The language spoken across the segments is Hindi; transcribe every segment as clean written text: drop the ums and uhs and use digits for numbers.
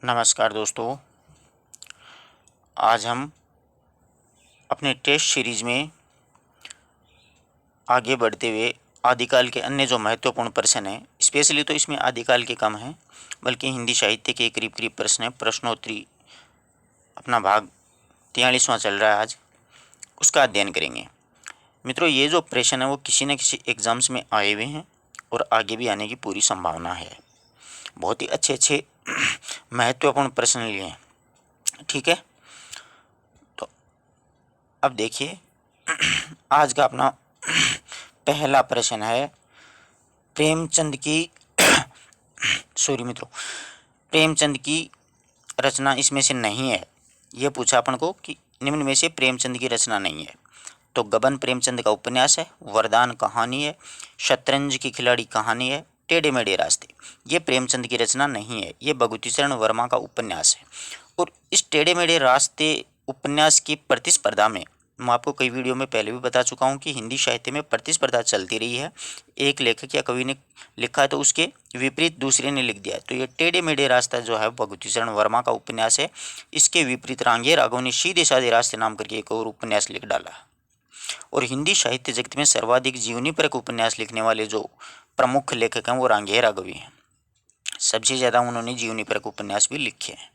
नमस्कार दोस्तों। आज हम अपने टेस्ट सीरीज में आगे बढ़ते हुए आदिकाल के अन्य जो महत्वपूर्ण प्रश्न हैं, स्पेशली तो इसमें आदिकाल के कम हैं बल्कि हिंदी साहित्य के करीब करीब प्रश्न हैं। प्रश्नोत्तरी अपना भाग 43वां चल रहा है आज, उसका अध्ययन करेंगे। मित्रों, ये जो प्रश्न है वो किसी न किसी एग्ज़ाम्स में आए हुए हैं और आगे भी आने की पूरी संभावना है। बहुत ही अच्छे अच्छे महत्वपूर्ण प्रश्न लिए हैं, ठीक है। तो अब देखिए, आज का अपना पहला प्रश्न है प्रेमचंद की सॉरी मित्रों, प्रेमचंद की रचना इसमें से नहीं है। ये पूछा अपन को कि निम्न में से प्रेमचंद की रचना नहीं है। तो गबन प्रेमचंद का उपन्यास है, वरदान कहानी है, शतरंज की खिलाड़ी कहानी है, टेढ़े मेढ़े रास्ते। ये प्रेमचंद की रचना नहीं है, ये भगवतीचरण वर्मा का उपन्यास है। और इस टेढ़े मेढ़े रास्ते उपन्यास की प्रतिस्पर्धा में मैं आपको कई वीडियो में पहले भी बता चुका हूँ कि हिंदी साहित्य में प्रतिस्पर्धा चलती रही है। एक लेखक या कवि ने लिखा है तो उसके विपरीत दूसरे ने लिख दिया है। तो ये टेढ़े मेढ़े रास्ता जो है भगवतीचरण वर्मा का उपन्यास है। इसके विपरीत रांगे राघव ने सीधे साधे रास्ते नाम करके एक और उपन्यास लिख डाला। और हिंदी साहित्य जगत में सर्वाधिक जीवनीपरक उपन्यास लिखने वाले जो प्रमुख लेखक हैं वो रांगे राघव ही हैं। सबसे ज़्यादा उन्होंने जीवनीपरक उपन्यास भी लिखे हैं,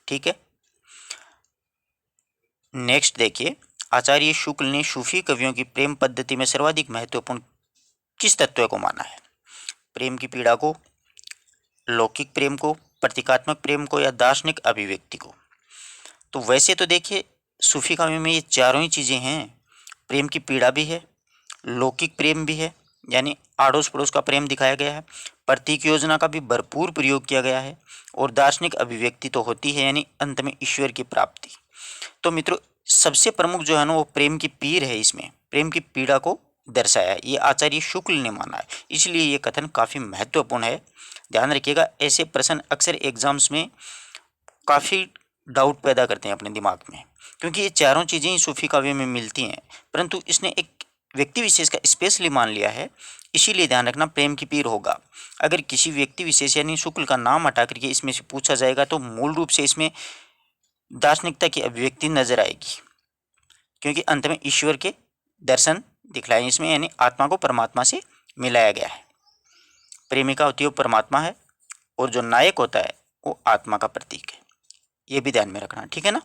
ठीक है। नेक्स्ट देखिए, आचार्य शुक्ल ने सूफी कवियों की प्रेम पद्धति में सर्वाधिक महत्वपूर्ण किस तत्व को माना है? प्रेम की पीड़ा को, लौकिक प्रेम को, प्रतीकात्मक प्रेम को या दार्शनिक अभिव्यक्ति को? तो वैसे तो देखिए, सूफी काव्य में ये चारों ही चीज़ें हैं। प्रेम की पीड़ा भी है, लौकिक प्रेम भी है यानी आड़ोस पड़ोस का प्रेम दिखाया गया है, प्रतीक योजना का भी भरपूर प्रयोग किया गया है, और दार्शनिक अभिव्यक्ति तो होती है यानी अंत में ईश्वर की प्राप्ति। तो मित्रों, सबसे प्रमुख जो है ना वो प्रेम की पीर है। इसमें प्रेम की पीड़ा को दर्शाया है, ये आचार्य शुक्ल ने माना है, इसलिए ये कथन काफ़ी महत्वपूर्ण है। ध्यान रखिएगा, ऐसे प्रश्न अक्सर एग्जाम्स में काफ़ी डाउट पैदा करते हैं अपने दिमाग में, क्योंकि ये चारों चीज़ें ही सूफी काव्य में मिलती हैं, परंतु इसने एक व्यक्ति विशेष का स्पेशली मान लिया है। इसीलिए ध्यान रखना, प्रेम की पीर होगा। अगर किसी व्यक्ति विशेष यानी शुक्ल का नाम हटा करके इसमें से पूछा जाएगा तो मूल रूप से इसमें दार्शनिकता की अभिव्यक्ति नजर आएगी, क्योंकि अंत में ईश्वर के दर्शन दिखलाए इसमें, यानी आत्मा को परमात्मा से मिलाया गया है। प्रेमिका होती है वो परमात्मा है और जो नायक होता है वो आत्मा का प्रतीक है। ये भी ध्यान में रखना, ठीक है ना।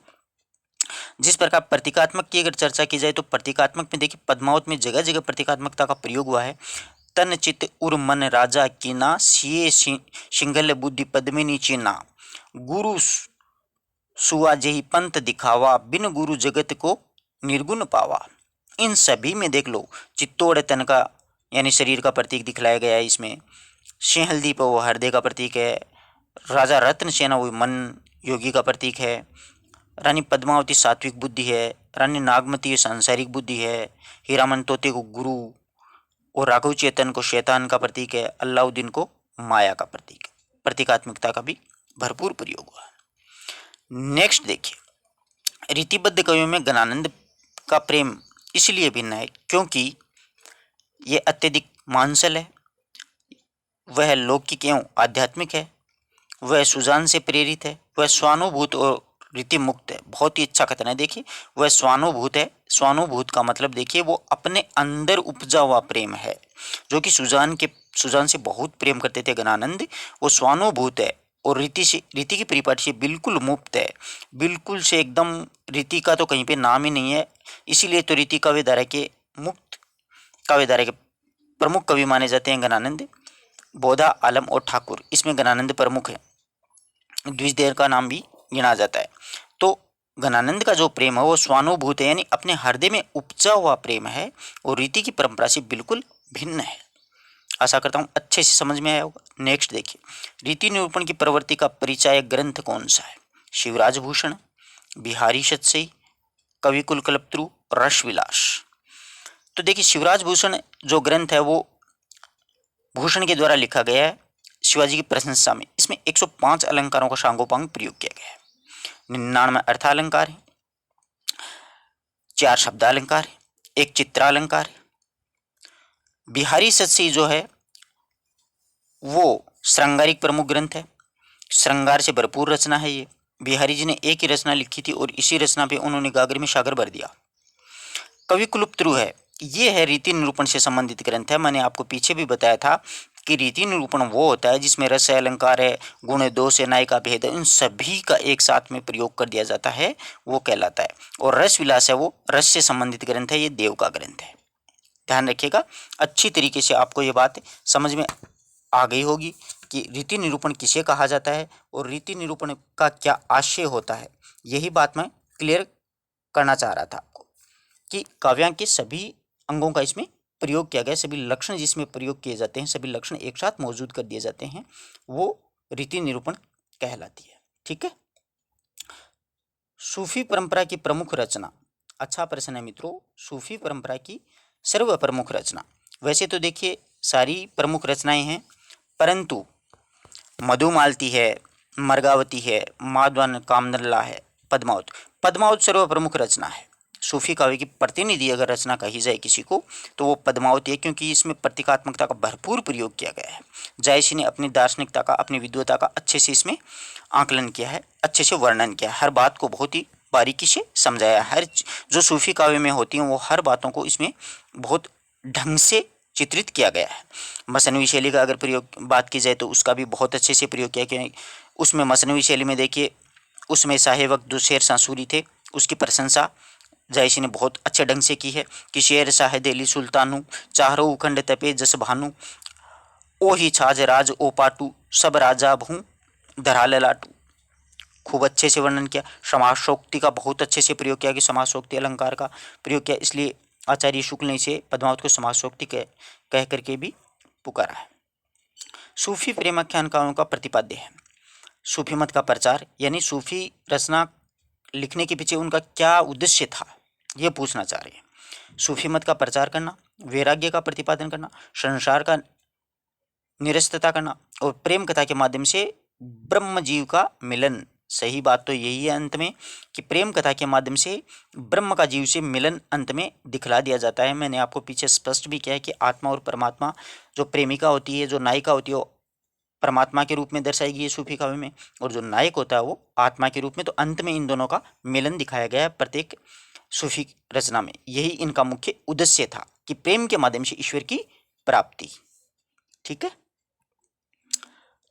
जिस प्रकार प्रतीकात्मक की अगर चर्चा की जाए तो प्रतीकात्मक में देखिए, पद्मावत में जगह जगह प्रतीकात्मकता का प्रयोग हुआ है। तन चित उर मन राजा कीना, सिए सिंगल बुद्धि पद्मिनी चीना, गुरु सुआ जेहि पंथ दिखावा, बिन गुरु जगत को निर्गुण पावा। इन सभी में देख लो, चित्तौड़ तन का यानी शरीर का प्रतीक दिखलाया गया है इसमें। सिंहलदीप वो हृदय का प्रतीक है। राजा रत्न सेना वो मन योगी का प्रतीक है। रानी पद्मावती सात्विक बुद्धि है। रानी नागमती सांसारिक बुद्धि है। हीरामन तोते को गुरु और राघव चेतन को शैतान का प्रतीक है। अल्लाउद्दीन को माया का प्रतीक है। प्रतीकात्मकता का भी भरपूर प्रयोग हुआ। नेक्स्ट देखिए, रीतिबद्ध कवियों में गणानंद का प्रेम इसलिए भिन्न है क्योंकि यह अत्यधिक मांसल है, वह लौकिक एवं आध्यात्मिक है, वह सुजान से प्रेरित है, वह स्वानुभूत और रीति मुक्त है। बहुत ही अच्छा कथन है। देखिए, वह स्वानुभूत है। स्वानुभूत का मतलब देखिए, वो अपने अंदर उपजा हुआ प्रेम है, जो कि सुजान से बहुत प्रेम करते थे गणानंद। वो स्वानुभूत है और रीति की परिपाटी से बिल्कुल मुक्त है। बिल्कुल से एकदम रीति का तो कहीं पे नाम ही नहीं है। इसीलिए तो रीति काव्यधारा के मुक्त काव्यधारा के प्रमुख कवि माने जाते हैं गणानंद, बोधा, आलम और ठाकुर। इसमें गणानंद प्रमुख है। द्विजदेव का नाम भी गिना जाता है। तो गणानंद का जो प्रेम है वो स्वानुभूत है, यानी अपने हृदय में उपजा हुआ प्रेम है और रीति की परंपरा से बिल्कुल भिन्न है। आशा करता हूँ अच्छे से समझ में आया होगा। नेक्स्ट देखिए, रीति निरूपण की प्रवृत्ति का परिचायक ग्रंथ कौन सा है? शिवराज भूषण, बिहारी सतसई, कविकुल कल्पतरु, रसविलास। तो देखिए, शिवराज भूषण जो ग्रंथ है वो भूषण के द्वारा लिखा गया है शिवाजी की प्रशंसा में। इसमें 105 अलंकारों का सांगोपांग प्रयोग किया गया है। 99 अर्थालंकार है, 4 शब्दालंकार है, 1 चित्रालंकार है। बिहारी सतसई जो है वो श्रृंगारिक प्रमुख ग्रंथ है। श्रृंगार से भरपूर रचना है ये। बिहारी जी ने एक ही रचना लिखी थी और इसी रचना पे उन्होंने गागर में सागर भर दिया। कवि कुलुप्त्रु है, ये है रीति निरूपण से संबंधित ग्रंथ है। मैंने आपको पीछे भी बताया था कि रीति निरूपण वो होता है जिसमें रस है, अलंकार है, गुण है, दोष है, न्याय का भेद है, इन सभी का एक साथ में प्रयोग कर दिया जाता है, वो कहलाता है। और रस विलास है वो रस से संबंधित ग्रंथ है, ये देव का ग्रंथ है। ध्यान रखिएगा, अच्छी तरीके से आपको ये बात समझ में आ गई होगी कि रीति निरूपण किसे कहा जाता है और रीति निरूपण का क्या आशय होता है। यही बात मैं क्लियर करना चाह रहा था आपको कि काव्यांश के सभी अंगों का इसमें प्रयोग किया गया, सभी लक्षण जिसमें प्रयोग किए जाते हैं, सभी लक्षण एक साथ मौजूद कर दिए जाते हैं, वो रीति निरूपण कहलाती है। ठीक है। सूफी परंपरा की प्रमुख रचना, अच्छा प्रश्न है मित्रों। सूफी परंपरा की सर्व प्रमुख रचना, वैसे तो देखिए सारी प्रमुख रचनाएं हैं, परंतु मधुमालती है, मर्गावती है, माधवन कामनल्ला है, पद्मावत। पद्मावत सर्व प्रमुख रचना है। सूफी काव्य की प्रतिनिधि अगर रचना कही जाए किसी को तो वो पद्मावती है, क्योंकि इसमें प्रतीकात्मकता का भरपूर प्रयोग किया गया है। जायसी ने अपनी दार्शनिकता का, अपनी विद्वता का अच्छे से इसमें आकलन किया है, अच्छे से वर्णन किया है, हर बात को बहुत ही बारीकी से समझाया है। हर जो सूफी काव्य में होती हैं वो हर बातों को इसमें बहुत ढंग से चित्रित किया गया है। मसनवी शैली का अगर प्रयोग बात की जाए तो उसका भी बहुत अच्छे से प्रयोग किया गया है। उसमें मसनवी शैली में देखिए, उसमें साहे वक्त जो शेर सांसूरी थे उसकी प्रशंसा जायसी ने बहुत अच्छे ढंग से की है कि शेर शाह दिल्ली सुल्तानू, चारों उखंड तपे जस भानु, ओ ही छाज राज ओ पाटू, सब राजा भू धराल लाटू। खूब अच्छे से वर्णन किया। समासोक्ति का बहुत अच्छे से प्रयोग किया कि समासोक्ति अलंकार का प्रयोग किया, इसलिए आचार्य शुक्ल ने इसे पद्मावत को समासोक्ति कह करके भी पुकारा है। सूफी प्रेमाख्यान काव्यों का प्रतिपाद्य है। सूफी मत का प्रचार, यानी सूफी रचना लिखने के पीछे उनका क्या उद्देश्य था, ये पूछना चाह रहे हैं। सूफी मत का प्रचार करना, वैराग्य का प्रतिपादन करना, संसार का निरस्तता करना और प्रेम कथा के माध्यम से ब्रह्म जीव का मिलन। सही बात तो यही है अंत में कि प्रेम कथा के माध्यम से ब्रह्म का जीव से मिलन अंत में दिखला दिया जाता है। मैंने आपको पीछे स्पष्ट भी किया है कि आत्मा और परमात्मा, जो प्रेमिका होती है, जो नायिका होती है, वो परमात्मा के रूप में दर्शाई गई है सूफी काव्य में, और जो नायक होता है वो आत्मा के रूप में। तो अंत में इन दोनों का मिलन दिखाया गया है प्रत्येक सूफी रचना में। यही इनका मुख्य उद्देश्य था कि प्रेम के माध्यम से ईश्वर की प्राप्ति। ठीक है।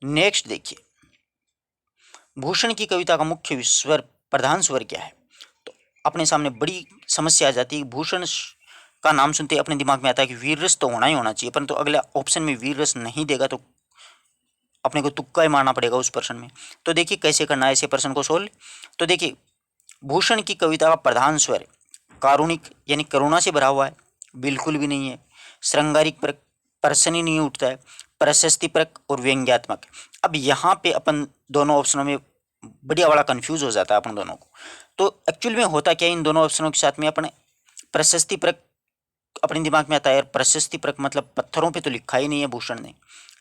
नेक्स्ट देखिए, भूषण की कविता का मुख्य स्वर, प्रधान स्वर क्या है। तो अपने सामने बड़ी समस्या आ जाती है। भूषण का नाम सुनते अपने दिमाग में आता है कि वीर रस तो होना ही होना चाहिए, परंतु अगले ऑप्शन में वीर रस नहीं देगा तो अपने को तुक्का ही मारना पड़ेगा उस प्रश्न में। तो देखिए कैसे करना है ऐसे प्रश्न को सोल्व। तो देखिए, भूषण की कविता का प्रधान स्वर कारुणिक यानी करुणा से भरा हुआ है, बिल्कुल भी नहीं है। श्रृंगारिक परक, प्रश्न ही नहीं उठता है। प्रशस्ति परक और व्यंग्यात्मक। अब यहाँ पे अपन दोनों ऑप्शनों में बढ़िया बड़ा कंफ्यूज हो जाता है अपन दोनों को। तो एक्चुअल में होता क्या है, इन दोनों ऑप्शनों के साथ में अपने प्रशस्ति परक अपने दिमाग में आता है, यार प्रशस्ति परक मतलब पत्थरों पे तो लिखा ही नहीं है भूषण ने,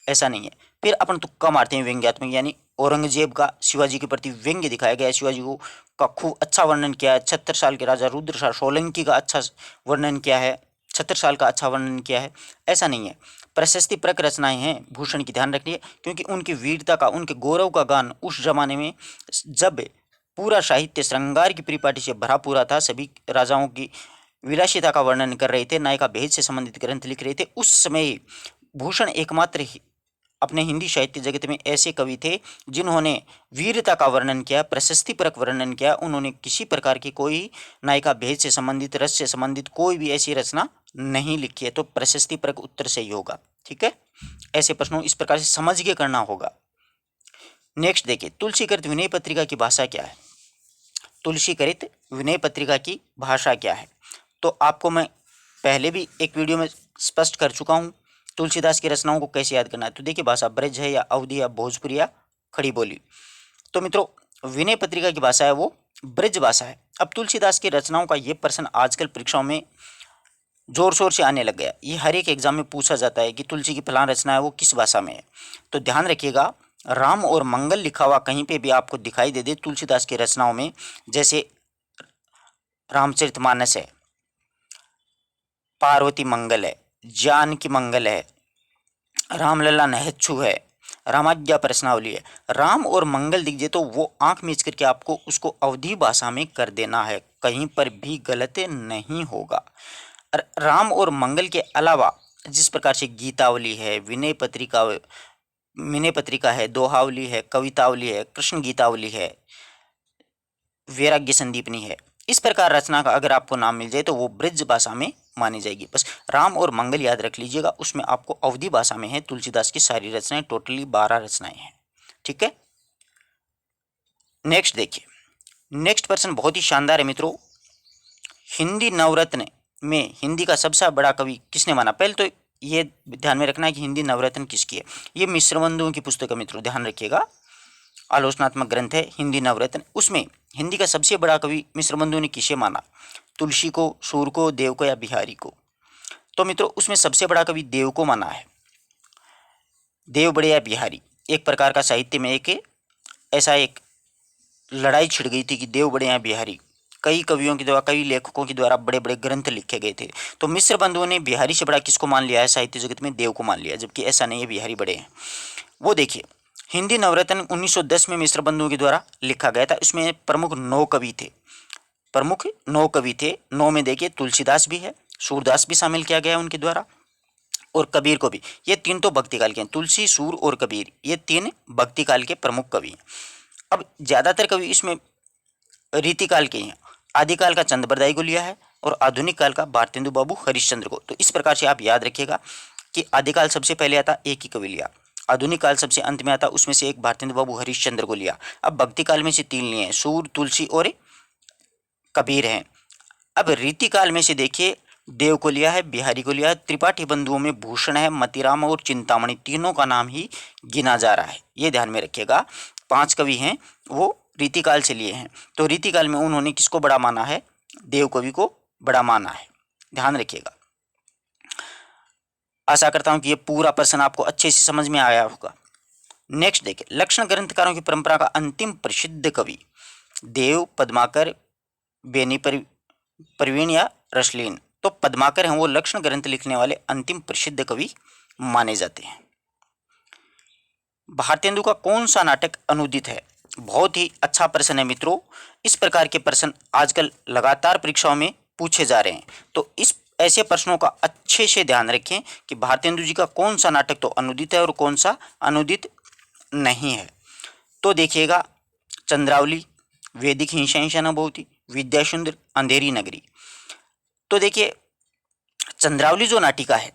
ऐसा नहीं है। फिर अपन तुक्का मारते हैं व्यंग्यात्मक, यानी औरंगजेब का शिवाजी के प्रति व्यंग्य दिखाया गया है, शिवाजी को का खूब अच्छा वर्णन किया है। 76 साल के राजा रुद्र सोलंकी का अच्छा वर्णन किया है, 76 साल का अच्छा वर्णन किया है, ऐसा नहीं है। प्रशस्ति परक रचनाएं हैं भूषण की, ध्यान रखिए, क्योंकि उनकी वीरता का, उनके गौरव का गान उस जमाने में जब पूरा साहित्य श्रृंगार की परिपाटी से भरा पूरा था, सभी राजाओं की विलासिता का वर्णन कर रहे थे, नायिका भेद से संबंधित ग्रंथ लिख रहे थे, उस समय भूषण एकमात्र अपने हिंदी साहित्य जगत में ऐसे कवि थे जिन्होंने वीरता का वर्णन किया, प्रशस्ति परक वर्णन किया। उन्होंने किसी प्रकार की कोई नायिका भेद से संबंधित, रस से संबंधित कोई भी ऐसी रचना नहीं लिखी है। तो प्रशस्ति परक उत्तर सही होगा। ठीक है, ऐसे प्रश्नों इस प्रकार से समझ के करना होगा। नेक्स्ट देखिए, तुलसीकृत विनय पत्रिका की भाषा क्या है। तुलसीकृत विनय पत्रिका की भाषा क्या है, तो आपको मैं पहले भी एक वीडियो में स्पष्ट कर चुका हूँ तुलसीदास की रचनाओं को कैसे याद करना है। तो देखिए, भाषा ब्रज है या अवधी या भोजपुरी या खड़ी बोली। तो मित्रों, विनय पत्रिका की भाषा है वो ब्रज भाषा है। अब तुलसीदास की रचनाओं का ये प्रश्न आजकल परीक्षाओं में जोर शोर से आने लग गया। ये हर एक एग्जाम में पूछा जाता है कि तुलसी की फलां रचना है वो किस भाषा में है। तो ध्यान रखिएगा, राम और मंगल लिखा हुआ कहीं पे भी आपको दिखाई दे दे तुलसीदास की रचनाओं में, जैसे रामचरितमानस है, पार्वती मंगल है, जानकी मंगल है, रामलला नहच्छु है, रामाज्ञा प्रश्नावली है। राम और मंगल दिख जाए तो वो आंख मीच करके आपको उसको अवधी भाषा में कर देना है, कहीं पर भी गलत नहीं होगा। राम और मंगल के अलावा जिस प्रकार से गीतावली है, विनय पत्रिका है, दोहावली है, कवितावली है, कृष्ण गीतावली है, वैराग्य संदीपनी है, इस प्रकार रचना का अगर आपको नाम मिल जाए तो वो ब्रज भाषा में मानी जाएगी। बस राम और मंगल याद रख लीजिएगा, उसमें आपको अवधी भाषा में है। तुलसीदास की सारी रचनाएं, टोटली 12 रचनाएं हैं। ठीक है, नेक्स्ट देखिए। नेक्स्ट पर्सन बहुत ही शानदार है मित्रों। हिंदी नवरत्न में हिंदी का सबसे बड़ा कवि किसने माना? पहले तो ये ध्यान में रखना है कि हिंदी नवरत्न किसकी है। ये मिश्रबंधुओं की पुस्तक है मित्रों, ध्यान रखिएगा। आलोचनात्मक ग्रंथ है हिंदी नवरत्न। उसमें हिंदी का सबसे बड़ा कवि मिश्रबंधु ने किसे माना? तुलसी को, सूर को, देव को या बिहारी को? तो मित्रों उसमें सबसे बड़ा कवि देव को माना है। देव बड़े या बिहारी, एक प्रकार का साहित्य में एक लड़ाई छिड़ गई थी कि देव बड़े या बिहारी। कई कवियों के द्वारा, कई लेखकों के द्वारा बड़े बड़े ग्रंथ लिखे गए थे। तो मिश्र बंधुओं ने बिहारी से बड़ा किसको मान लिया है? साहित्य जगत में देव को मान लिया, जबकि ऐसा नहीं है, बिहारी बड़े हैं। वो देखिए, हिंदी नवरत्न 1910 में मिश्र बंधुओं के द्वारा लिखा गया था। इसमें प्रमुख 9 कवि थे। 9 में देखिए तुलसीदास भी है, सूरदास भी शामिल किया गया है उनके द्वारा, और कबीर को भी। ये 3 तो भक्ति काल के हैं, तुलसी, सूर और कबीर, ये 3 भक्ति काल के प्रमुख कवि हैं। अब ज्यादातर कवि इसमें रीतिकाल के हैं। आदिकाल का चंद बरदाई को लिया है और आधुनिक काल का भारतेंदु बाबू हरिश्चंद्र को। तो इस प्रकार से आप याद रखिएगा कि आदिकाल सबसे पहले आता, एक ही कवि लिया। आधुनिक काल सबसे अंत में आता, उसमें से एक भारतेंदु बाबू हरिश्चंद्र को लिया। अब भक्ति काल में से 3 लिए हैं, सूर, तुलसी और कबीर हैं। अब रीतिकाल में से देखिए, देव को लिया है, बिहारी को लिया है। त्रिपाठी बंधुओं में भूषण है, मतिराम और चिंतामणि, तीनों का नाम ही गिना जा रहा है, ये ध्यान में रखिएगा। 5 कवि हैं, वो रीतिकाल से लिए हैं। तो रीतिकाल में उन्होंने किसको बड़ा माना है? देव कवि को बड़ा माना है, ध्यान रखिएगा। आशा करता हूं कि ये पूरा प्रश्न आपको अच्छे से समझ में आया होगा। नेक्स्ट देखिए, लक्षण ग्रंथकारों की परंपरा का अंतिम प्रसिद्ध कवि देव, पद्माकर, बेनी प्रवीण या रसलीन। तो पद्माकर हैं, वो लक्षण ग्रंथ लिखने वाले अंतिम प्रसिद्ध कवि माने जाते हैं। भारतेंदु का कौन सा नाटक अनुदित है? बहुत ही अच्छा प्रश्न है मित्रों। इस प्रकार के प्रश्न आजकल लगातार परीक्षाओं में पूछे जा रहे हैं। तो इस ऐसे प्रश्नों का अच्छे से ध्यान रखें कि भारतेंदु जी का कौन सा नाटक तो अनुदित है और कौन सा अनुदित नहीं है। तो देखिएगा, चंद्रावली, वैदिक हिंसा अनुभूति, विद्यासुंदर, अंधेरी नगरी। तो देखिए, चंद्रावली जो नाटिका है,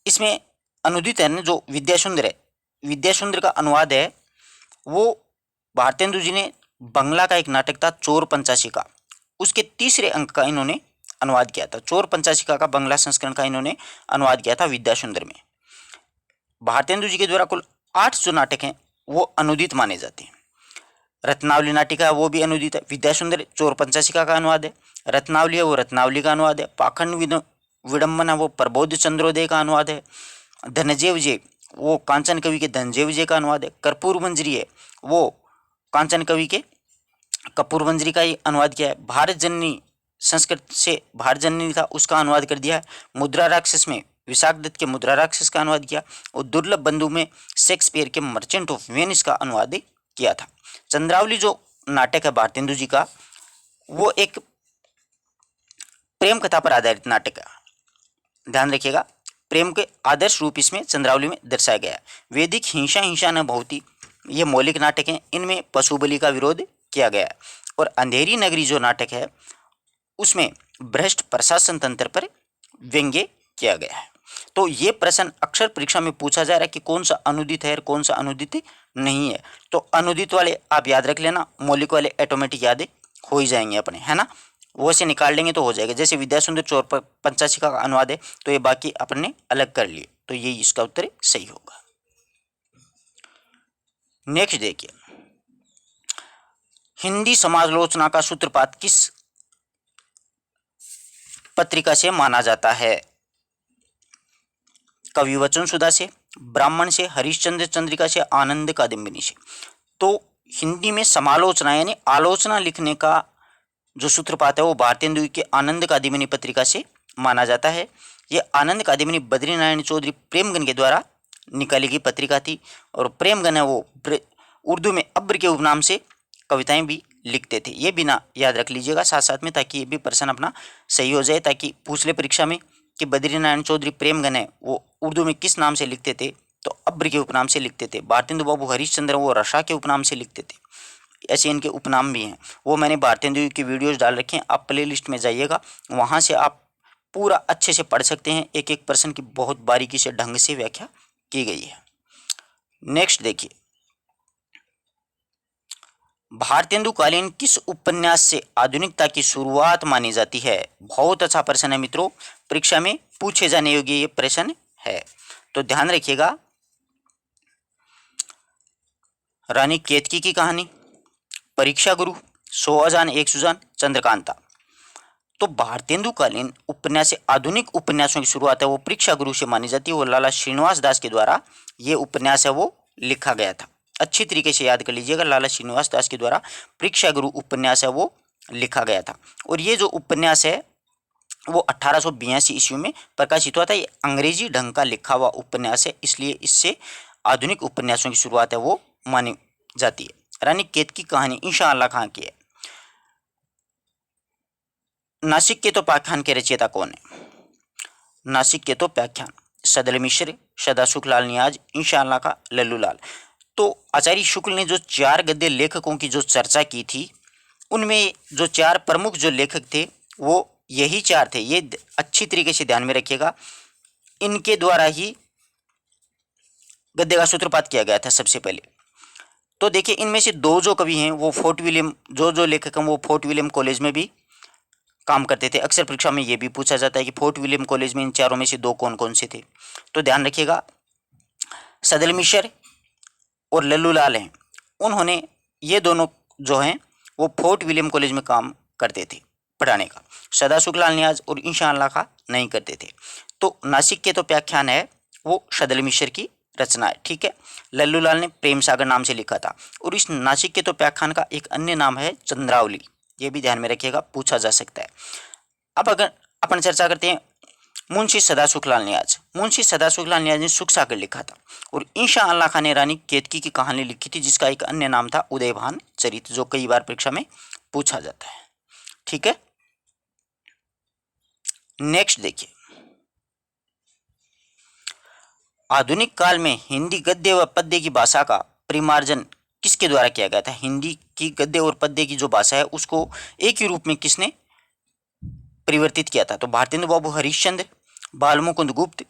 इसमें अनुदित है ना, जो विद्यासुंदर है, विद्यासुंदर का अनुवाद है वो भारतेंदु जी ने, बंगला का एक नाटक था चोर पंचाशिका, उसके 3रे अंक का इन्होंने अनुवाद किया था। चोर पंचाशिका का बंगला संस्करण का इन्होंने अनुवाद किया था विद्यासुंदर में। भारतेंदु जी के द्वारा कुल 8 जो नाटक हैं वो अनुदित माने जाते हैं। रत्नावली नाटिका है वो भी अनुदित है। विद्यासुंदर चोर पंचाशिका का अनुवाद है। रत्नावली है वो रत्नावली का अनुवाद है। पाखंड विडम्बना वो प्रबोध चंद्रोदय का अनुवाद है। धनंजय विजय वो कांचन कवि के धनंजय विजय का अनुवाद है। कर्पूर मंजरी है वो कांचन कवि के कपूर मंजरी का ही अनुवाद किया है। भारत जननी, संस्कृत से भारत जननी था उसका अनुवाद कर दिया है। मुद्रा राक्षस में विशाख दत्त के मुद्रा राक्षस का अनुवाद किया और दुर्लभ बंधु में शेक्सपियर के मर्चेंट ऑफ वेनिस का अनुवाद किया था। चंद्रावली जो नाटक है भारतेंदु जी का, वो एक प्रेम कथा पर आधारित नाटक है, ध्यान रखिएगा। प्रेम के आदर्श रूप इसमें चंद्रावली में दर्शाया गया है। वैदिक हिंसा न बहुती, ये मौलिक नाटक हैं, इनमें पशु बलि का विरोध किया गया है। और अंधेरी नगरी जो नाटक है उसमें भ्रष्ट प्रशासन तंत्र पर व्यंग्य किया गया है। तो ये प्रश्न अक्सर परीक्षा में पूछा जा रहा है कि कौन सा अनुदित है और कौन सा अनुदित नहीं है। तो अनुदित वाले आप याद रख लेना, मौलिक वाले ऑटोमेटिक याद हो ही जाएंगे अपने, है ना, वो से निकाल लेंगे तो हो जाएगा। जैसे विद्यासुंदर चोर पंचाशिका का अनुवाद है तो ये बाकी अपने अलग कर लिए, तो ये इसका उत्तर सही होगा। नेक्स्ट देखिए, हिंदी समालोचना का सूत्रपात किस पत्रिका से माना जाता है? कवि वचन सुधा से, ब्राह्मण से, हरिश्चंद्र चंद्रिका से, आनंद कादम्बिनी से। तो हिंदी में समालोचना यानी आलोचना लिखने का जो सूत्रपात है वो भारतेंदु के आनंद कादम्बिनी पत्रिका से माना जाता है। ये आनंद कादम्बिनी बद्रीनारायण चौधरी प्रेमगन के द्वारा निकाली गई पत्रिका थी। और प्रेमगन है वो उर्दू में अब्र के उपनाम से कविताएं भी लिखते थे। ये भी ना याद रख लीजिएगा साथ साथ में, ताकि ये भी प्रश्न अपना सही हो जाए, ताकि पूछ ले परीक्षा में कि बद्रीनारायण चौधरी प्रेमगन है वो उर्दू में किस नाम से लिखते थे, तो अब्र के उपनाम से लिखते थे। भारतेंदु बाबू हरिश्चंद्र वो रशा के उपनाम से लिखते थे। ऐसे इनके उपनाम भी हैं, वो मैंने भारतेंदु की वीडियोज डाल रखे हैं, आप प्ले लिस्ट में जाइएगा, वहाँ से आप पूरा अच्छे से पढ़ सकते हैं। एक एक प्रश्न की बहुत बारीकी से ढंग से व्याख्या की गई है। नेक्स्ट देखिए, भारतेंदु कालीन किस उपन्यास से आधुनिकता की शुरुआत मानी जाती है? बहुत अच्छा प्रश्न है मित्रों, परीक्षा में पूछे जाने योग्य ये प्रश्न है, तो ध्यान रखिएगा। रानी केतकी की कहानी, परीक्षा गुरु, 100 अजान एक सुजान, चंद्रकांता। तो भारतेंदु कालीन उपन्यास से आधुनिक उपन्यासों की शुरुआत है वो परीक्षा गुरु से मानी जाती है। वो लाला श्रीनिवास दास के द्वारा ये उपन्यास है वो लिखा गया था। अच्छी तरीके से याद कर लीजिएगा, लाला श्रीनिवास दास के द्वारा परीक्षा गुरु उपन्यास है वो लिखा गया था। और ये जो उपन्यास है वो 1882 ईस्वी में प्रकाशित हुआ था। ये अंग्रेजी ढंग का लिखा हुआ उपन्यास है, इसलिए इससे आधुनिक उपन्यासों की शुरुआत है वो मानी जाती है। रानी केतकी कहानी इंशाअल्लाह खां की है। नासिक के तो पाख्यान के रचयिता कौन है? नासिक के तो व्याख्यान सदल मिश्र, सदा शुक्लाल नियाज, इंशाअल्लाह का लल्लू लाल। तो आचार्य शुक्ल ने जो 4 गद्य लेखकों की जो चर्चा की थी, उनमें जो 4 प्रमुख जो लेखक थे वो यही 4 थे। ये अच्छी तरीके से ध्यान में रखिएगा, इनके द्वारा ही गद्य का सूत्रपात किया गया था सबसे पहले। तो देखिए, इनमें से 2 जो कवि हैं वो फोर्ट विलियम, जो लेखक हैं वो फोर्ट विलियम कॉलेज में भी काम करते थे। अक्सर परीक्षा में ये भी पूछा जाता है कि फोर्ट विलियम कॉलेज में इन 4 में से 2 कौन कौन से थे। तो ध्यान रखिएगा, सदल मिश्र और लल्लू लाल हैं, उन्होंने ये दोनों जो हैं वो फोर्ट विलियम कॉलेज में काम करते थे पढ़ाने का। सदा शुक्लाल नियाज और इंशाअल्लाह का नहीं करते थे। तो नासिक के तो व्याख्यान है वो सदल मिश्र की रचना है, ठीक है। लल्लू लाल ने प्रेम सागर नाम से लिखा था। और इस नासिक के तो व्याख्यान का एक अन्य नाम है चंद्रावली, ये भी ध्यान में रखिएगा, पूछा जा सकता है। अब अगर अपन चर्चा करते हैं मुंशी सदा शुक्लाल नियाज। मुंशी सदा शुक्लाल नियाज ने सुख सागर लिखा था। और इंशाअल्लाह खान ने रानी केतकी की कहानी लिखी थी, जिसका एक अन्य नाम था उदयभान चरित, जो कई बार परीक्षा में पूछा जाता है, ठीक है। नेक्स्ट देखिए, आधुनिक काल में हिंदी गद्य व पद्य की भाषा का परिमार्जन किसके द्वारा किया गया था? हिंदी की गद्य और पद्य की जो भाषा है उसको एक ही रूप में किसने परिवर्तित किया था? तो भारतेंदु बाबू हरिश्चंद्र, बालमुकुंद गुप्त,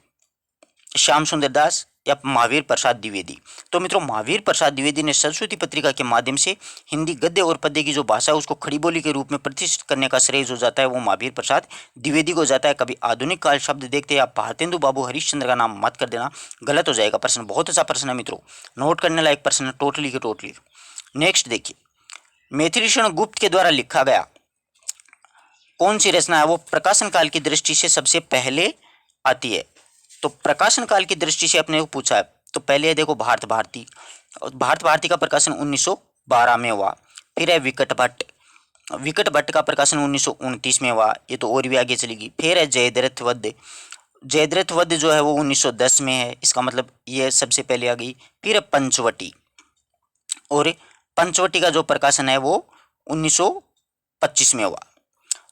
श्याम सुंदर दास या महावीर प्रसाद द्विवेदी। तो मित्रों, महावीर प्रसाद द्विवेदी ने सरस्वती पत्रिका के माध्यम से हिंदी गद्य और पद्य की जो भाषा है उसको खड़ी बोली के रूप में प्रतिष्ठित करने का श्रेय जो जाता है वो महावीर प्रसाद द्विवेदी को जाता है। कभी आधुनिक काल शब्द देखते हैं आप भारतेंदु बाबू हरिश्चंद्र का नाम मत कर देना, गलत हो जाएगा। प्रश्न बहुत अच्छा प्रश्न है मित्रों, नोट करने लायक प्रश्न है, टोटली के टोटली। नेक्स्ट देखिए, मैथिलीषण गुप्त के द्वारा लिखा गया कौन सी रचना है वो प्रकाशन काल की दृष्टि से सबसे पहले आती है? तो प्रकाशन काल की दृष्टि से अपने को पूछा है, तो पहले देखो भारत भारती। भारत भारती का प्रकाशन 1912 में हुआ। फिर है विकट भट्ट, विकट भट्ट का प्रकाशन 1929 में हुआ, ये तो और भी आगे चलेगी। फिर है जयद्रथ वध, जयद्रथ वध जो है वो 1910 में है, इसका मतलब ये सबसे पहले आ गई। फिर है पंचवटी, और पंचवटी का जो प्रकाशन है वो 1925 में हुआ।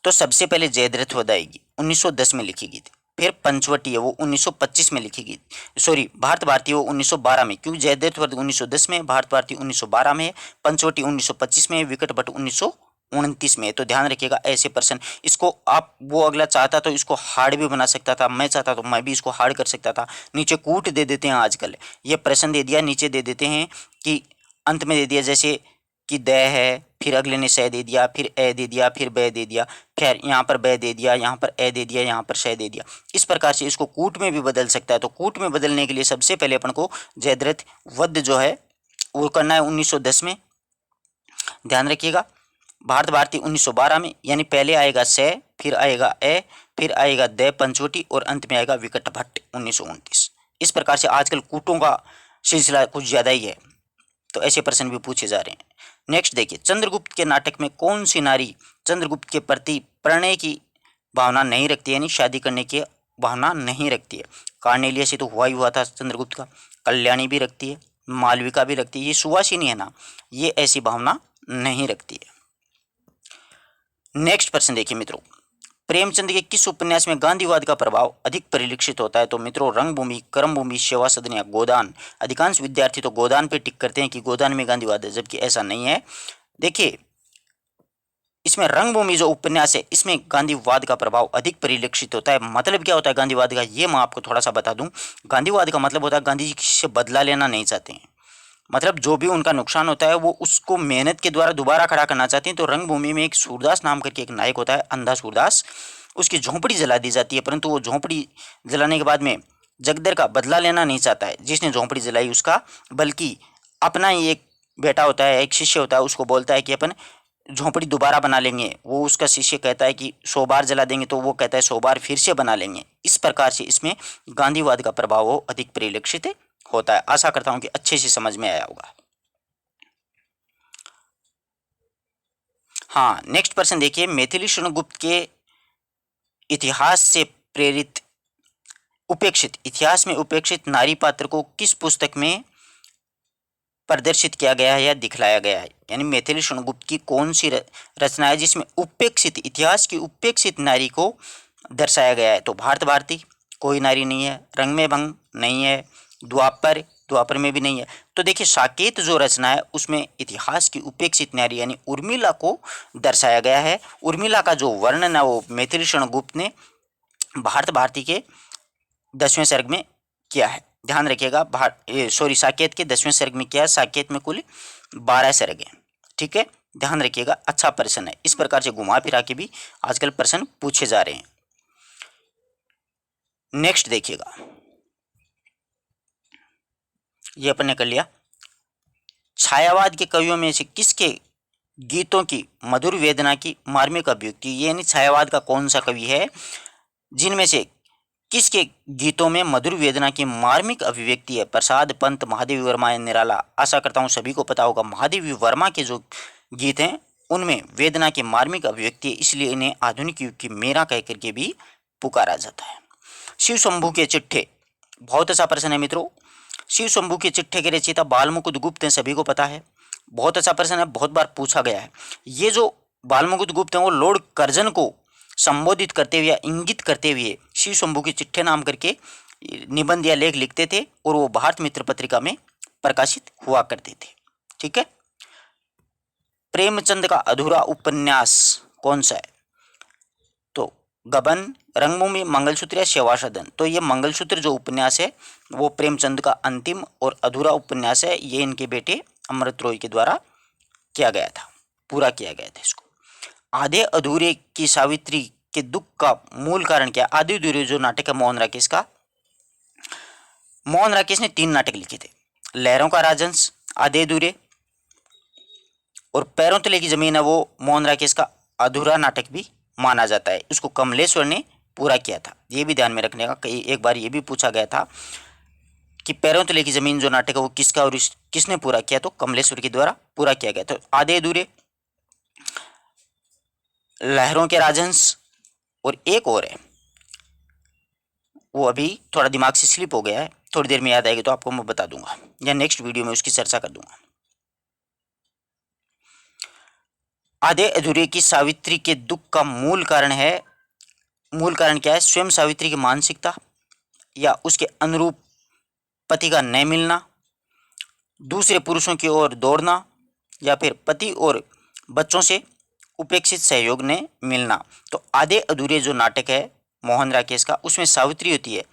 तो सबसे पहले जयद्रथ वध आएगी, 1910 में लिखी गई थी। फिर पंचवटी है वो 1925 में लिखी गई, सॉरी भारत भारती वो 1912 में, क्योंकि जयद्रथ वध 1910 में, भारत भारती 1912 में है, पंचवटी 1925 में है, विकट भट्ट 1929 में है। तो ध्यान रखिएगा ऐसे प्रश्न, इसको आप वो अगला चाहता तो इसको हार्ड भी बना सकता था, मैं चाहता तो मैं भी इसको हार्ड कर सकता था। नीचे कूट दे देते हैं आजकल, ये प्रश्न दे दिया, नीचे दे देते हैं कि अंत में दे दिया, जैसे कि द है, फिर अगले ने स दे दिया, फिर ए दे दिया, फिर ब दे दिया, खैर यहाँ पर ब दे दिया, यहाँ पर ए दे दिया, यहाँ पर श दे दिया। इस प्रकार से इसको कूट में भी बदल सकता है। तो कूट में बदलने के लिए सबसे पहले अपन को जयद्रथ वध जो है वो करना है 1910 में। ध्यान रखिएगा, भारत भारती 1912 में, यानी पहले आएगा स, फिर आएगा ए, फिर आएगा द पंचवटी, और अंत में आएगा विकट भट्ट 1929। इस प्रकार से आजकल कूटों का सिलसिला कुछ ज़्यादा ही है, तो ऐसे प्रश्न भी पूछे जा रहे हैं। नेक्स्ट देखिए, चंद्रगुप्त के नाटक में कौन सी नारी चंद्रगुप्त के प्रति प्रणय की भावना नहीं रखती है, यानी शादी करने की भावना नहीं रखती है? कार्नेलिया से तो हुआ ही हुआ था चंद्रगुप्त का, कल्याणी भी रखती है, मालविका भी रखती है। ये सुवासिनी है ना, ये ऐसी भावना नहीं रखती है। नेक्स्ट प्रश्न देखिए मित्रों, प्रेमचंद के किस उपन्यास में गांधीवाद का प्रभाव अधिक परिलक्षित होता है? तो मित्रों, रंगभूमि, कर्मभूमि, सेवा सदन या गोदान। अधिकांश विद्यार्थी तो गोदान पे टिक करते हैं कि गोदान में गांधीवाद है, जबकि ऐसा नहीं है। देखिए, इसमें रंगभूमि जो उपन्यास है, इसमें गांधीवाद का प्रभाव अधिक परिलक्षित होता है। मतलब क्या होता है गांधीवाद का, ये मैं आपको थोड़ा सा बता दूं। गांधीवाद का मतलब होता है गांधी जी किसी से बदला लेना नहीं चाहते हैं, मतलब जो भी उनका नुकसान होता है वो उसको मेहनत के द्वारा दोबारा खड़ा करना चाहते हैं। तो रंगभूमि में एक सूरदास नाम करके एक नायक होता है, अंधा सूरदास, उसकी झोंपड़ी जला दी जाती है, परंतु वो झोंपड़ी जलाने के बाद में जगदर का बदला लेना नहीं चाहता है जिसने झोंपड़ी जलाई उसका, बल्कि अपना ही एक बेटा होता है, एक शिष्य होता है, उसको बोलता है कि अपन झोंपड़ी दोबारा बना लेंगे। वो उसका शिष्य कहता है कि 100 बार जला देंगे, तो वो कहता है 100 बार फिर से बना लेंगे। इस प्रकार से इसमें गांधीवाद का प्रभाव अधिक परिलक्षित होता है। आशा करता हूं कि अच्छे से समझ में आया होगा। हाँ, नेक्स्ट प्रश्न देखिए, मैथिली शरण गुप्त के इतिहास से प्रेरित उपेक्षित, इतिहास में उपेक्षित नारी पात्र को किस पुस्तक में प्रदर्शित किया गया है या दिखलाया गया है? यानी मैथिली शरण गुप्त की कौन सी रचना है जिसमें उपेक्षित, इतिहास की उपेक्षित नारी को दर्शाया गया है? तो भारत भारती, कोई नारी नहीं है। रंग में भंग नहीं है। द्वापर, द्वापर में भी नहीं है। तो देखिए, साकेत जो रचना है उसमें इतिहास की उपेक्षित नारी यानी उर्मिला को दर्शाया गया है। उर्मिला का जो वर्णन है वो मैथिली शरण गुप्त ने भारत भारती के 10वें सर्ग में किया है। ध्यान रखिएगा, साकेत के 10वें सर्ग में किया है। साकेत में कुल 12 सर्ग हैं। ठीक है, ध्यान रखिएगा। अच्छा प्रश्न है, इस प्रकार से घुमा फिरा के भी आजकल प्रश्न पूछे जा रहे हैं। नेक्स्ट देखिएगा, ये अपन ने कर लिया। छायावाद के कवियों में से किसके गीतों की मधुर वेदना की मार्मिक अभिव्यक्ति, यानी छायावाद का कौन सा कवि है जिनमें से किसके गीतों में मधुर वेदना की मार्मिक अभिव्यक्ति है? प्रसाद पंत, महादेवी वर्मा या निराला। आशा करता हूं सभी को पता होगा, महादेवी वर्मा के जो गीत हैं उनमें वेदना की मार्मिक अभिव्यक्ति है, इसलिए इन्हें आधुनिक युग की मेरा कह करके भी पुकारा जाता है। शिव शंभू के चिट्ठे, बहुत अच्छा प्रश्न है मित्रों। शिव शंभू के चिट्ठे के रचयिता बालमुकुंद गुप्त हैं, सभी को पता है। बहुत अच्छा प्रश्न है, बहुत बार पूछा गया है। ये जो बालमुकुंद गुप्त हैं वो लॉर्ड कर्जन को संबोधित करते हुए या इंगित करते हुए शिव शंभू की चिट्ठे नाम करके निबंध या लेख लिखते थे और वो भारत मित्र पत्रिका में प्रकाशित हुआ करते थे। ठीक है, प्रेमचंद का अधूरा उपन्यास कौन सा है? तो गबन, रंगभूमि, मंगलसूत्र या सेवा सदन। तो ये मंगलसूत्र जो उपन्यास है वो प्रेमचंद का अंतिम और अधूरा उपन्यास है। ये इनके बेटे अमृत रॉय के द्वारा किया गया था, पूरा किया गया था इसको। आधे अधूरे की सावित्री के दुख का मूल कारण क्या? आधे अधूरे जो नाटक है मोहन राकेश का, मोहन राकेश ने 3 नाटक लिखे थे, लहरों का राजहंस, आधे अधूरे और पैरों तले की जमीन है, वो मोहन राकेश का अधूरा नाटक भी माना जाता है। उसको कमलेश्वर ने पूरा किया था, ये भी ध्यान में रखने का। कई एक बार ये भी पूछा गया था कि पैरों तले की जमीन जो नाटक है वो किसका और किसने पूरा किया? तो कमलेश्वर के द्वारा पूरा किया गया। तो आधे अधूरे, लहरों के राजहंस और एक और है, वो अभी थोड़ा दिमाग से स्लिप हो गया है, थोड़ी देर में याद आएगी तो आपको मैं बता दूंगा या नेक्स्ट वीडियो में उसकी चर्चा कर दूंगा। आधे अधूरे की सावित्री के दुख का मूल कारण है, मूल कारण क्या है? स्वयं सावित्री की मानसिकता या उसके अनुरूप पति का न मिलना, दूसरे पुरुषों की ओर दौड़ना या फिर पति और बच्चों से उपेक्षित सहयोग ने मिलना। तो आधे अधूरे जो नाटक है मोहन राकेश का, उसमें सावित्री होती है,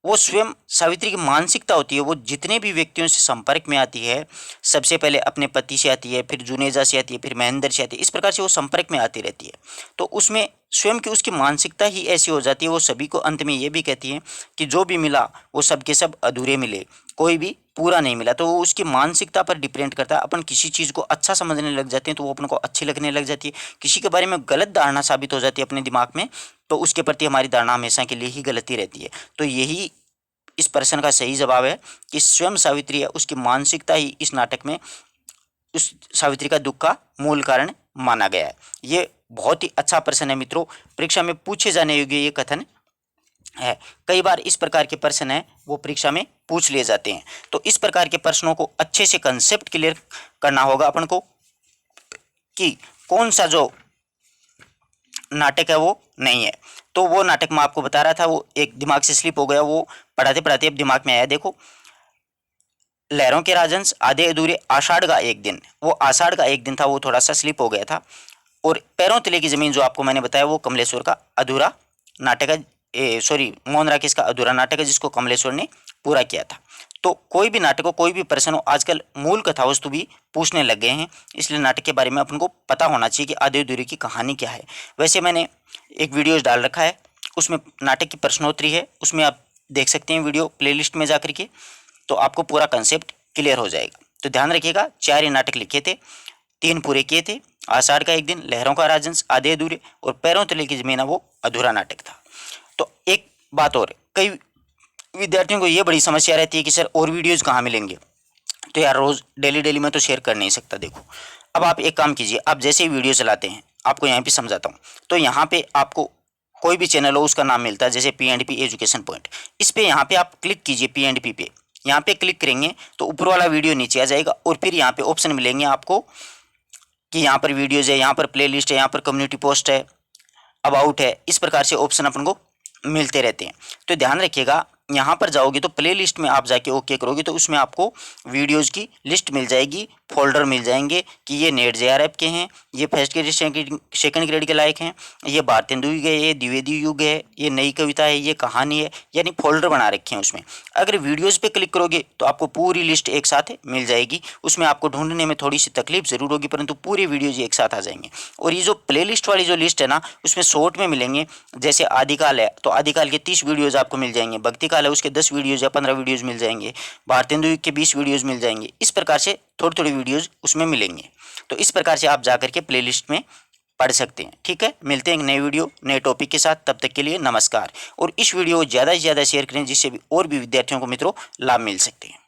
वो स्वयं सावित्री की मानसिकता होती है। वो जितने भी व्यक्तियों से संपर्क में आती है, सबसे पहले अपने पति से आती है, फिर जुनेजा से आती है, फिर महेंद्र से आती है, इस प्रकार से वो संपर्क में आती रहती है। तो उसमें स्वयं की उसकी मानसिकता ही ऐसी हो जाती है, वो सभी को अंत में ये भी कहती है कि जो भी मिला वो सब के सब अधूरे मिले, कोई भी पूरा नहीं मिला। तो वो उसकी मानसिकता पर डिपेंड करता है। अपन किसी चीज़ को अच्छा समझने लग जाते हैं तो वो अपन को अच्छी लगने लग जाती है। किसी के बारे में गलत धारणा साबित हो जाती है अपने दिमाग में, तो उसके प्रति हमारी धारणा हमेशा के लिए ही गलती रहती है। तो यही इस प्रश्न का सही जवाब है कि स्वयं सावित्री है, उसकी मानसिकता ही इस नाटक में उस सावित्री का दुख का मूल कारण माना गया है। ये बहुत ही अच्छा प्रश्न है मित्रों, परीक्षा में पूछे जाने योग्य ये कथन है। कई बार इस प्रकार के प्रश्न है वो परीक्षा में पूछ लिए जाते हैं। तो इस प्रकार के प्रश्नों को अच्छे से कंसेप्ट क्लियर करना होगा अपन को कि कौन सा जो नाटक है वो नहीं है। तो वो नाटक मैं आपको बता रहा था, वो एक दिमाग से स्लिप हो गया, वो पढ़ाते पढ़ाते अब दिमाग में आया। देखो, लहरों के राजहंस, आधे अधूरे, आषाढ़ का एक दिन, वो आषाढ़ का एक दिन था, वो थोड़ा सा स्लिप हो गया था। और पैरों तले की जमीन जो आपको मैंने बताया वो कमलेश्वर का अधूरा नाटक है, सॉरी मोहन राकेश का अधूरा नाटक है जिसको कमलेश्वर ने पूरा किया था। तो कोई भी नाटक हो, कोई भी प्रश्न हो, आजकल मूल कथा वस्तु भी पूछने लग गए हैं, इसलिए नाटक के बारे में अपन को पता होना चाहिए कि आधे अधूरे की कहानी क्या है। वैसे मैंने एक वीडियोज डाल रखा है, उसमें नाटक की प्रश्नोत्तरी है, उसमें आप देख सकते हैं वीडियो प्लेलिस्ट में जाकर के, तो आपको पूरा कंसेप्ट क्लियर हो जाएगा। तो ध्यान रखिएगा, 4 नाटक लिखे थे, 3 पूरे किए थे, आषाढ़ का एक दिन, लहरों का राजहंस, आधे अधूरे और पैरों तले की जमीन, वो अधूरा नाटक था। तो एक बात और, कई विद्यार्थियों को ये बड़ी समस्या रहती है कि सर और वीडियोज कहाँ मिलेंगे। तो यार रोज डेली डेली में तो शेयर कर नहीं सकता। देखो, अब आप एक काम कीजिए, आप जैसे ही वीडियो चलाते हैं, आपको यहाँ पे समझाता हूँ, तो यहाँ पे आपको कोई भी चैनल हो उसका नाम मिलता है, जैसे P&P एजुकेशन पॉइंट। इस पे यहाँ पे आप क्लिक कीजिए, P&P पे यहाँ पे क्लिक करेंगे तो ऊपर वाला वीडियो नीचे आ जाएगा और फिर यहाँ पे ऑप्शन मिलेंगे आपको कि यहाँ पर वीडियोज़ है, यहाँ पर प्लेलिस्ट है, यहाँ पर कम्युनिटी पोस्ट है, अबाउट है, इस प्रकार से ऑप्शन अपन को मिलते रहते हैं। तो ध्यान रखिएगा, यहाँ पर जाओगे तो प्ले लिस्ट में आप जाके ओके करोगे तो उसमें आपको वीडियोज़ की लिस्ट मिल जाएगी, फोल्डर मिल जाएंगे कि ये नेट JRF के हैं, ये फर्स्ट ग्रेड सेकंड ग्रेड के लायक हैं, ये भारतेंदु युग है, ये द्विवेदी युग है, ये नई कविता है, ये कहानी है, यानी फोल्डर बना रखे हैं उसमें। अगर वीडियोज़ पे क्लिक करोगे तो आपको पूरी लिस्ट एक साथ मिल जाएगी, उसमें आपको ढूंढने में थोड़ी सी तकलीफ ज़रूर होगी, परंतु पूरी वीडियोज़ एक साथ आ जाएंगे। और ये जो प्ले लिस्ट वाली जो लिस्ट है ना, उसमें शॉर्ट में मिलेंगे, जैसे आदिकाल है तो आदिकाल के 30 वीडियोज़ आपको मिल जाएंगे, भक्ति काल है उसके 10 वीडियोज़ या 15 वीडियोज़ मिल जाएंगे, भारतेंदु युग के 20 वीडियोज़ मिल जाएंगे। इस प्रकार से थोड़ी थोड़ी वीडियोज़ उसमें मिलेंगे। तो इस प्रकार से आप जाकर के प्लेलिस्ट में पढ़ सकते हैं। ठीक है, मिलते हैं एक नई वीडियो नए टॉपिक के साथ, तब तक के लिए नमस्कार। और इस वीडियो को ज़्यादा से ज़्यादा शेयर करें जिससे भी और भी विद्यार्थियों को मित्रों लाभ मिल सकते हैं।